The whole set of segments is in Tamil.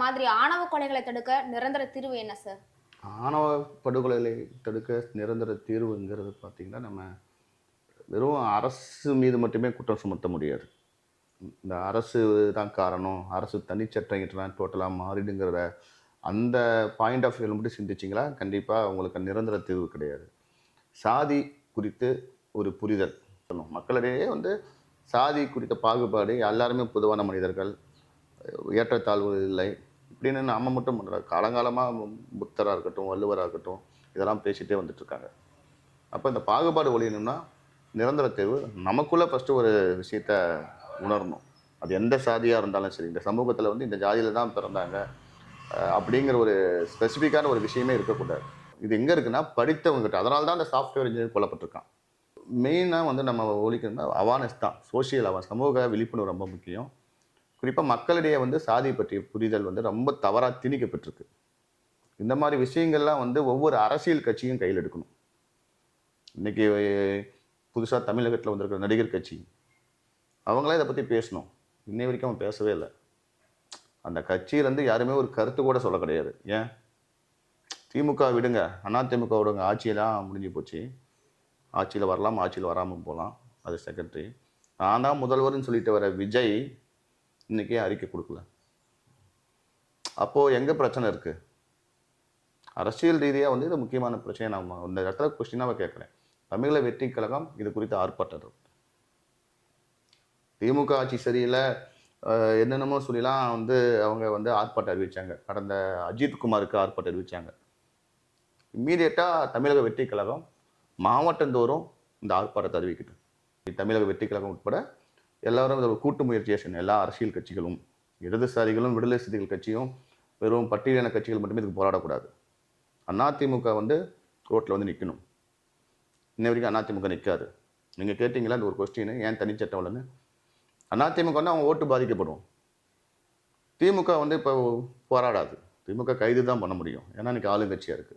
மாதிரி ஆணவ கொலைகளை தடுக்க நிரந்தர தீர்வு என்ன சார்? ஆணவ படுகொலைகளை தடுக்க நிரந்தர தீர்வுங்கிறது பார்த்தீங்கன்னா, நம்ம வெறும் அரசு மீது மட்டுமே குற்றம் சுமத்த முடியாது. இந்த அரசு தான் காரணம், அரசு தனிச்சட்டம் இயற்றினா டோட்டலா மாறிடுங்கிறத அந்த பாயிண்ட் ஆஃப் வியூல மட்டும் சிந்திச்சீங்களா, கண்டிப்பா உங்களுக்கு நிரந்தர தீர்வு கிடையாது. சாதி குறித்து ஒரு புரிதல் சொல்லணும். மக்களிடையே வந்து சாதி குறித்த பாகுபாடு, எல்லாருமே பொதுவான மனிதர்கள், ஏற்றத்தாழ்வு இல்லை. இப்படின்னு நம்ம மட்டும் பண்ணல. காலங்காலமா புத்தரா இருக்கட்டும், வள்ளுவரா இருக்கட்டும், இதெல்லாம் பேசிட்டே வந்துட்டு இருக்காங்க. அப்ப இந்த பாகுபாடு ஒழியணும்னா, நிரந்தர தேர்வு நமக்குள்ள ஃபர்ஸ்ட்டு ஒரு விஷயத்த உணரணும். அது எந்த சாதியா இருந்தாலும் சரி, இந்த சமூகத்துல வந்து இந்த ஜாதியில தான் பிறந்தாங்க. அப்படிங்கிற ஒரு ஸ்பெசிஃபிக்கான ஒரு விஷயமே இருக்கக்கூடாது. இது எங்க இருக்குன்னா, படித்தவங்ககிட்ட. அதனால தான் அந்த சாஃப்ட்வேர் இன்ஜினியர் கொல்லப்பட்டிருக்கான். மெயினா வந்து நம்ம ஒழிக்கணும்னா அவேர்னஸ் தான். சோசியல் சமூக விழிப்புணர்வு ரொம்ப முக்கியம். குறிப்பா மக்களிடையே வந்து சாதி பற்றிய புரிதல் வந்து ரொம்ப தவறா திணிக்கப்பட்டிருக்கு. இந்த மாரி விஷயங்கள்லாம் வந்து ஒவ்வொரு அரசியல் கட்சியும் கையில் எடுக்கணும். இன்னைக்கு புதுசா தமிழகத்துல வந்திருக்கிற நடிகர் கட்சி, அவங்களே இத பத்தி பேசணும். இன்னை வரைக்கும் அவன் பேசவே இல்ல. அந்த கட்சியிலருந்து யாருமே ஒரு கருத்து கூட சொல்ல கிடையாது. ஏன்? திமுக விடுங்க, அதிமுகவோட ஆட்சியெல்லாம் முடிஞ்சு போச்சு. ஆட்சியில வரலாம், ஆட்சியில வராம போலாம். அது செகண்டரி. நான் தான் முதல்வர்ன்னு சொல்லிட்டு வர விஜய், இன்னைக்கு அறிக்கை குடுக்கல. அப்போ எங்க பிரச்சனை இருக்கு? அரசியல் ரீதியா வந்து இது முக்கியமான பிரச்சனைய நான் இந்த இடத்துல கொஸ்டினாவா கேட்கிறேன். தமிழக வெற்றிக் கழகம் இது குறித்து ஆர்ப்பாட்டம். திமுக ஆட்சி சரியில்ல, என்னென்னமோ சொல்லிலாம் வந்து அவங்க வந்து ஆர்ப்பாட்டம் அறிவிச்சாங்க. கடந்த அஜித் குமாருக்கு ஆர்ப்பாட்டம் அறிவிச்சாங்க. இம்மீடியட்டா தமிழக வெற்றிக் கழகம் மாவட்டந்தோறும் இந்த ஆர்ப்பாட்டத்தை அறிவிக்கட்டும். தமிழக வெற்றிக் கழகம் உட்பட எல்லாரும் இதை ஒரு கூட்டு முயற்சியை செய்யணும். எல்லா அரசியல் கட்சிகளும், இடதுசாரிகளும், விடுதலை சிறுத்தைகள் கட்சியும், வெறும் பட்டியலின கட்சிகள் மட்டுமே இதுக்கு போராடக்கூடாது. அதிமுக வந்து ரோட்ல வந்து நிற்கணும். இன்ன வரைக்கும் அதிமுக நிற்காது. நீங்க கேட்டீங்களா இந்த ஒரு கொஸ்டின், ஏன் தனிச்சட்டம் இல்லைன்னு? அதிமுக வந்து அவங்க ஓட்டு பாதிக்கப்படும். திமுக வந்து இப்போ போராடாது. திமுக கைது தான் பண்ண முடியும். ஏன்னா இன்னைக்கு ஆளுங்கட்சியா இருக்கு.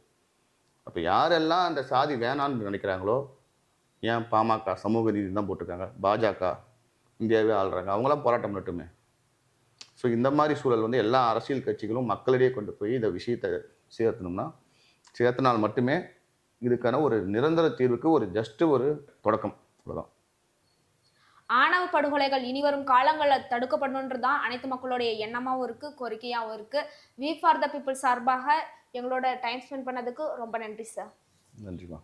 அப்ப யாரெல்லாம் அந்த சாதி வேணான்னு நினைக்கிறாங்களோ, ஏன் பாமக சமூக நீதி தான் போட்டிருக்காங்க, பாஜக இந்தியாவே ஆள்றாங்க, அவங்களாம் போராட்டம் பண்ணட்டுமே. ஸோ இந்த மாதிரி சூழல் வந்து எல்லா அரசியல் கட்சிகளும் மக்களிடையே கொண்டு போய் இந்த விஷயத்தை சேர்த்தணும்னா, சேர்த்தனால் மட்டுமே இதுக்கான ஒரு நிரந்தர தீர்வுக்கு ஒரு ஜஸ்ட் ஒரு தொடக்கம். அவ்வளவுதான். ஆணவ படுகொலைகள் இனிவரும் காலங்களில் தடுக்கப்படணுன்றது தான் அனைத்து மக்களுடைய எண்ணமாவும் இருக்கு, கோரிக்கையாவும் இருக்கு. வி ஃபார் த பீப்புள் சார்பாக எங்களோட டைம் ஸ்பெண்ட் பண்ணதுக்கு ரொம்ப நன்றி சார். நன்றிமா.